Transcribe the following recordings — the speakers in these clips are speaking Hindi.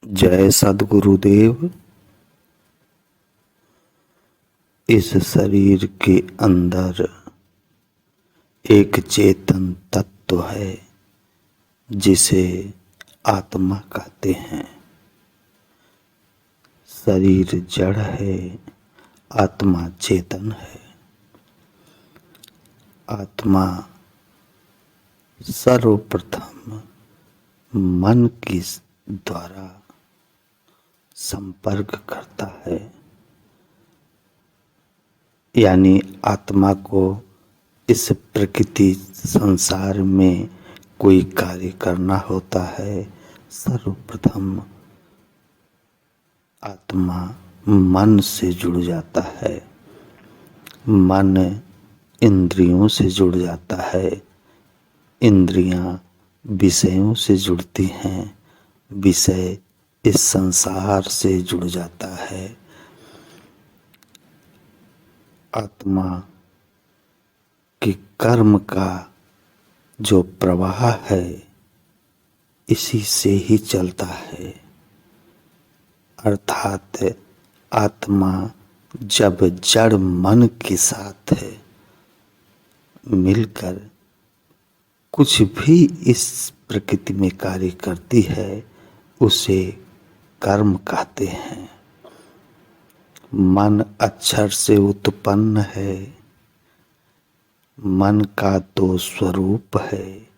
जय सद्गुरुदेव। इस शरीर के अंदर एक चेतन तत्व है जिसे आत्मा कहते हैं। शरीर जड़ है, आत्मा चेतन है। आत्मा सर्वप्रथम मन के द्वारा संपर्क करता है, यानी आत्मा को इस प्रकृति संसार में कोई कार्य करना होता है। सर्वप्रथम आत्मा मन से जुड़ जाता है, मन इंद्रियों से जुड़ जाता है, इंद्रियां विषयों से जुड़ती हैं, विषय इस संसार से जुड़ जाता है। आत्मा के कर्म का जो प्रवाह है इसी से ही चलता है। अर्थात आत्मा जब जड़ मन के साथ मिलकर कुछ भी इस प्रकृति में कार्य करती है उसे कर्म कहते हैं। मन अक्षर से उत्पन्न है। मन का दो स्वरूप है,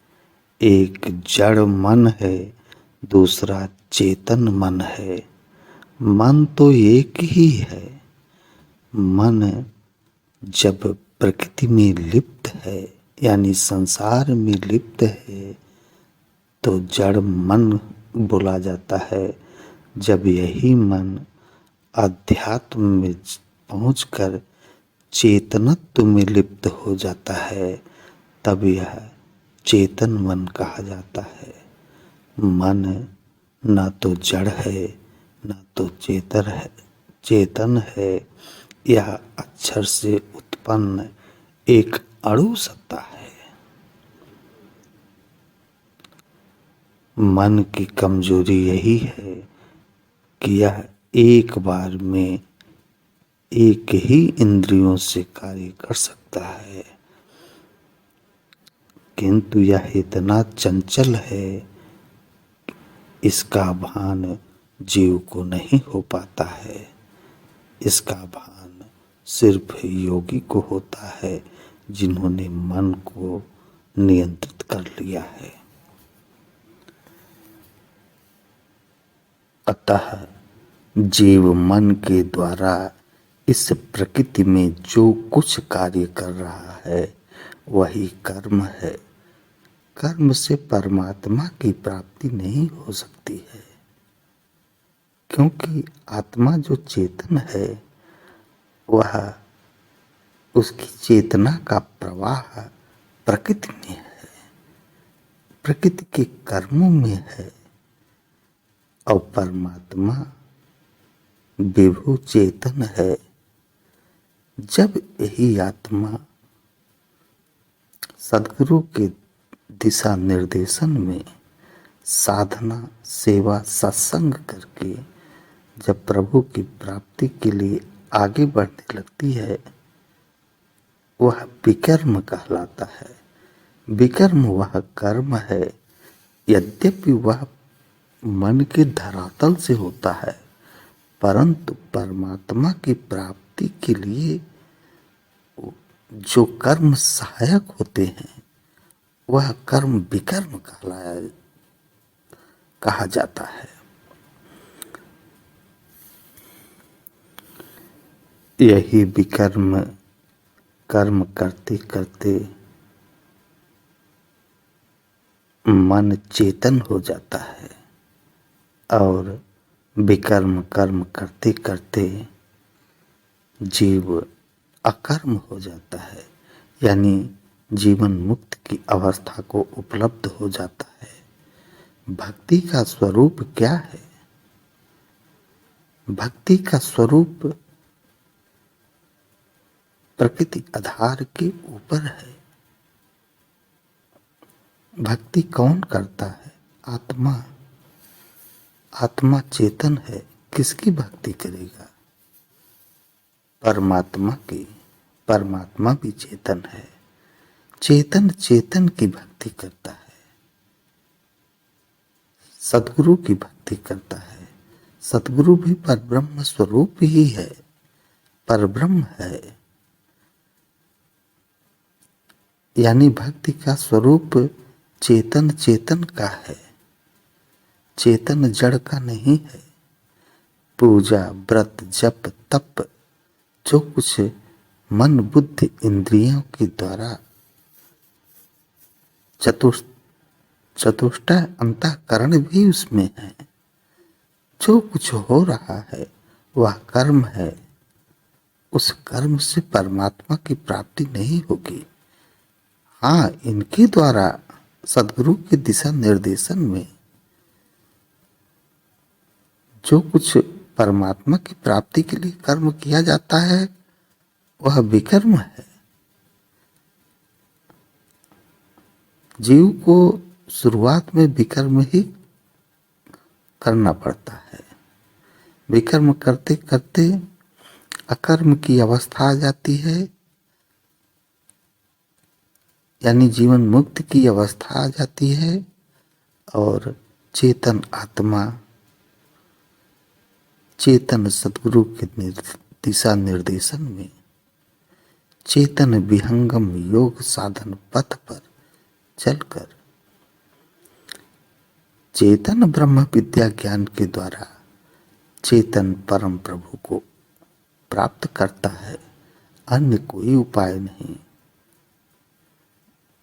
एक जड़ मन है, दूसरा चेतन मन है। मन तो एक ही है। मन जब प्रकृति में लिप्त है यानी संसार में लिप्त है तो जड़ मन बोला जाता है। जब यही मन अध्यात्म में पहुंचकर चेतनत्व में लिप्त हो जाता है तब यह चेतन मन कहा जाता है। मन न तो जड़ है न तो चेतन है। यह अक्षर से उत्पन्न एक अणु सत्ता है। मन की कमजोरी यही है कि यह एक बार में एक ही इंद्रियों से कार्य कर सकता है, किंतु यह इतना चंचल है इसका भान जीव को नहीं हो पाता है। इसका भान सिर्फ योगी को होता है जिन्होंने मन को नियंत्रित कर लिया है। अतः जीव मन के द्वारा इस प्रकृति में जो कुछ कार्य कर रहा है वही कर्म है। कर्म से परमात्मा की प्राप्ति नहीं हो सकती है, क्योंकि आत्मा जो चेतन है वह उसकी चेतना का प्रवाह प्रकृति में है, प्रकृति के कर्मों में है। और परमात्मा विभु चेतन है। जब यही आत्मा सद्गुरु के दिशा निर्देशन में साधना सेवा सत्संग करके जब प्रभु की प्राप्ति के लिए आगे बढ़ने लगती है वह विकर्म कहलाता है। विकर्म वह कर्म है, यद्यपि वह मन के धरातल से होता है, परंतु परमात्मा की प्राप्ति के लिए जो कर्म सहायक होते हैं वह कर्म विकर्म कहा जाता है। यही विकर्म कर्म करते करते मन चेतन हो जाता है और विकर्म कर्म करते करते जीव अकर्म हो जाता है, यानी जीवन मुक्त की अवस्था को उपलब्ध हो जाता है। भक्ति का स्वरूप क्या है? भक्ति का स्वरूप प्रकृति आधार के ऊपर है। भक्ति कौन करता है? आत्मा। आत्मा चेतन है, किसकी भक्ति करेगा? परमात्मा की। परमात्मा भी चेतन है, चेतन चेतन की भक्ति करता है, सदगुरु की भक्ति करता है। सदगुरु भी परब्रह्म स्वरूप ही है, परब्रह्म है। यानी भक्ति का स्वरूप चेतन चेतन का है, चेतन जड़ का नहीं है। पूजा व्रत जप तप जो कुछ मन बुद्धि इंद्रियों के द्वारा चतुष्टय अंतःकरण भी उसमें है। जो कुछ हो रहा है वह कर्म है, उस कर्म से परमात्मा की प्राप्ति नहीं होगी। हाँ, इनके द्वारा सदगुरु के दिशा निर्देशन में जो कुछ परमात्मा की प्राप्ति के लिए कर्म किया जाता है वह विकर्म है। जीव को शुरुआत में विकर्म ही करना पड़ता है। विकर्म करते करते अकर्म की अवस्था आ जाती है, यानी जीवन मुक्त की अवस्था आ जाती है। और चेतन आत्मा चेतन सदगुरु के दिशा निर्देशन में चेतन विहंगम योग साधन पथ पर चलकर चेतन ब्रह्म विद्या ज्ञान के द्वारा चेतन परम प्रभु को प्राप्त करता है। अन्य कोई उपाय नहीं।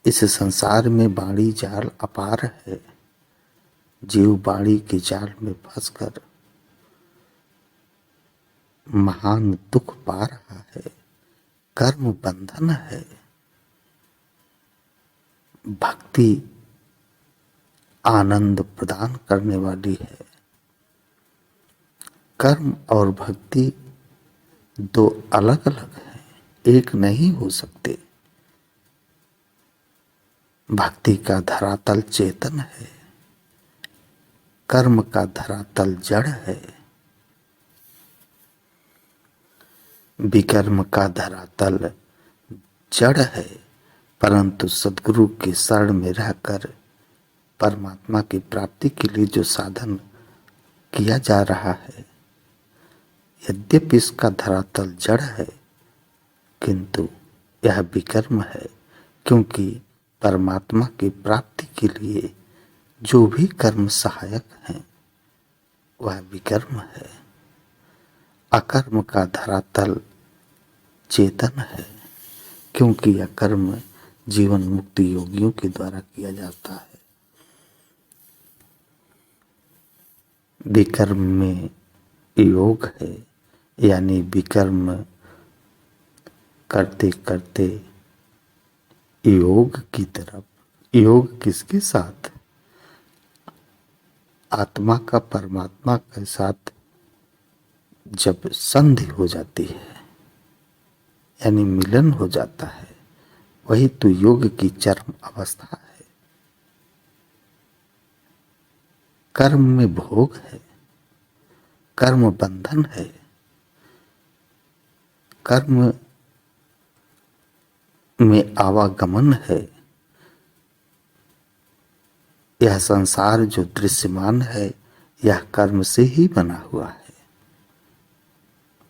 इस संसार में बाणी जाल अपार है। जीव बाणी के जाल में फंसकर महान दुख पा रहा है। कर्म बंधन है। भक्ति आनंद प्रदान करने वाली है। कर्म और भक्ति दो अलग अलग हैं, एक नहीं हो सकते। भक्ति का धरातल चेतन है, कर्म का धरातल जड़ है। विकर्म का धरातल जड़ है, परंतु सद्गुरु के शरण में रहकर परमात्मा की प्राप्ति के लिए जो साधन किया जा रहा है, यद्यपि इसका धरातल जड़ है किंतु यह विकर्म है, क्योंकि परमात्मा की प्राप्ति के लिए जो भी कर्म सहायक हैं वह विकर्म है। अकर्म का धरातल चेतन है, क्योंकि यह कर्म जीवन मुक्ति योगियों के द्वारा किया जाता है। विकर्म में योग है, यानी विकर्म करते करते योग की तरफ। योग किसके साथ? आत्मा का परमात्मा के साथ जब संधि हो जाती है, यानी मिलन हो जाता है, वही तो योग की चरम अवस्था है। कर्म में भोग है, कर्म बंधन है, कर्म में आवागमन है। यह संसार जो दृश्यमान है यह कर्म से ही बना हुआ है।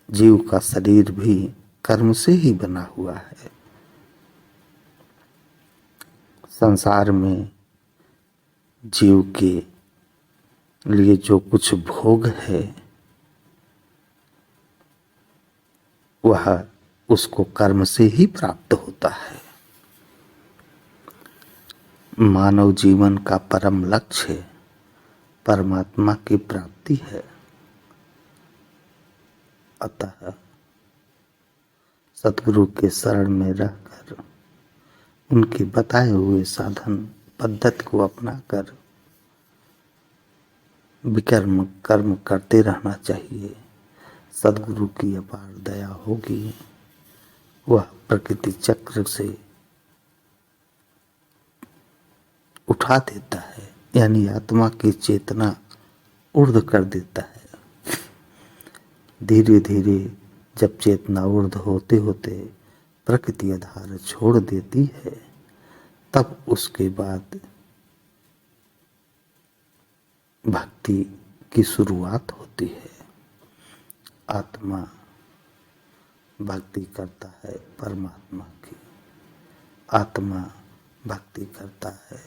जीव का शरीर भी कर्म से ही बना हुआ है। संसार में जीव के लिए जो कुछ भोग है वह उसको कर्म से ही प्राप्त होता है। मानव जीवन का परम लक्ष्य परमात्मा की प्राप्ति है। अतः सतगुरु के शरण में रहकर उनके बताए हुए साधन पद्धति को अपनाकर विकर्म कर्म करते रहना चाहिए। सदगुरु की अपार दया होगी, वह प्रकृति चक्र से उठा देता है, यानी आत्मा की चेतना ऊर्ध्व कर देता है। धीरे धीरे जब चेतना ऊर्ध्व होते होते प्रकृति आधार छोड़ देती है, तब उसके बाद भक्ति की शुरुआत होती है। आत्मा भक्ति करता है परमात्मा की, आत्मा भक्ति करता है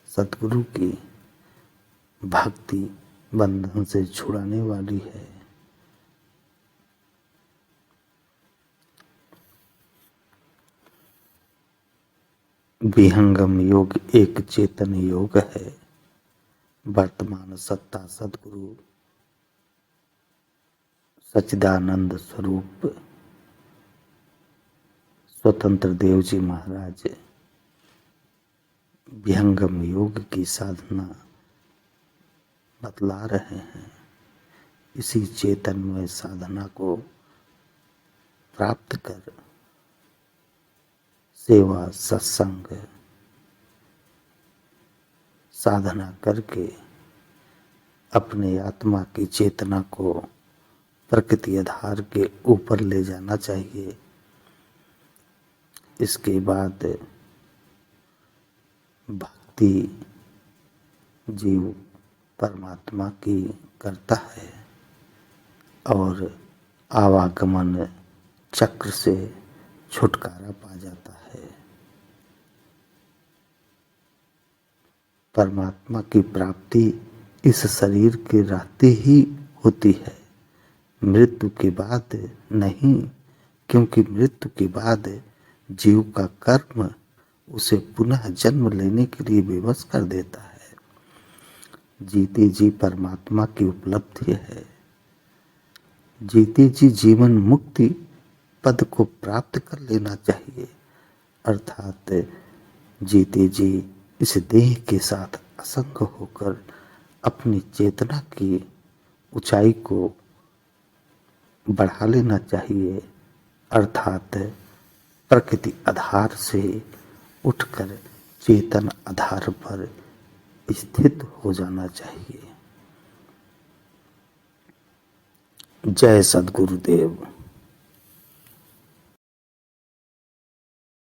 सद्गुरु की। भक्ति बंधन से छुड़ाने वाली है। विहंगम योग एक चेतन योग है। वर्तमान सत्ता सद्गुरु सच्चिदानंद स्वरूप स्वतंत्र देव जी महाराज विहंगम योग की साधना बतला रहे हैं। इसी चैतन्यमय साधना को प्राप्त कर सेवा सत्संग साधना करके अपने आत्मा की चेतना को प्रकृति आधार के ऊपर ले जाना चाहिए। इसके बाद भक्ति जीव परमात्मा की करता है और आवागमन चक्र से छुटकारा पा जाता है। परमात्मा की प्राप्ति इस शरीर के रहते ही होती है, मृत्यु के बाद नहीं, क्योंकि मृत्यु के बाद जीव का कर्म उसे पुनः जन्म लेने के लिए विवश कर देता है। जीते जी परमात्मा की उपलब्धि है। जीते जी जीवन मुक्ति पद को प्राप्त कर लेना चाहिए, अर्थात जीते जी इस देह के साथ असंग होकर अपनी चेतना की ऊंचाई को बढ़ा लेना चाहिए, अर्थात प्रकृति आधार से उठकर चेतन आधार पर स्थित हो जाना चाहिए। जय सद्गुरुदेव।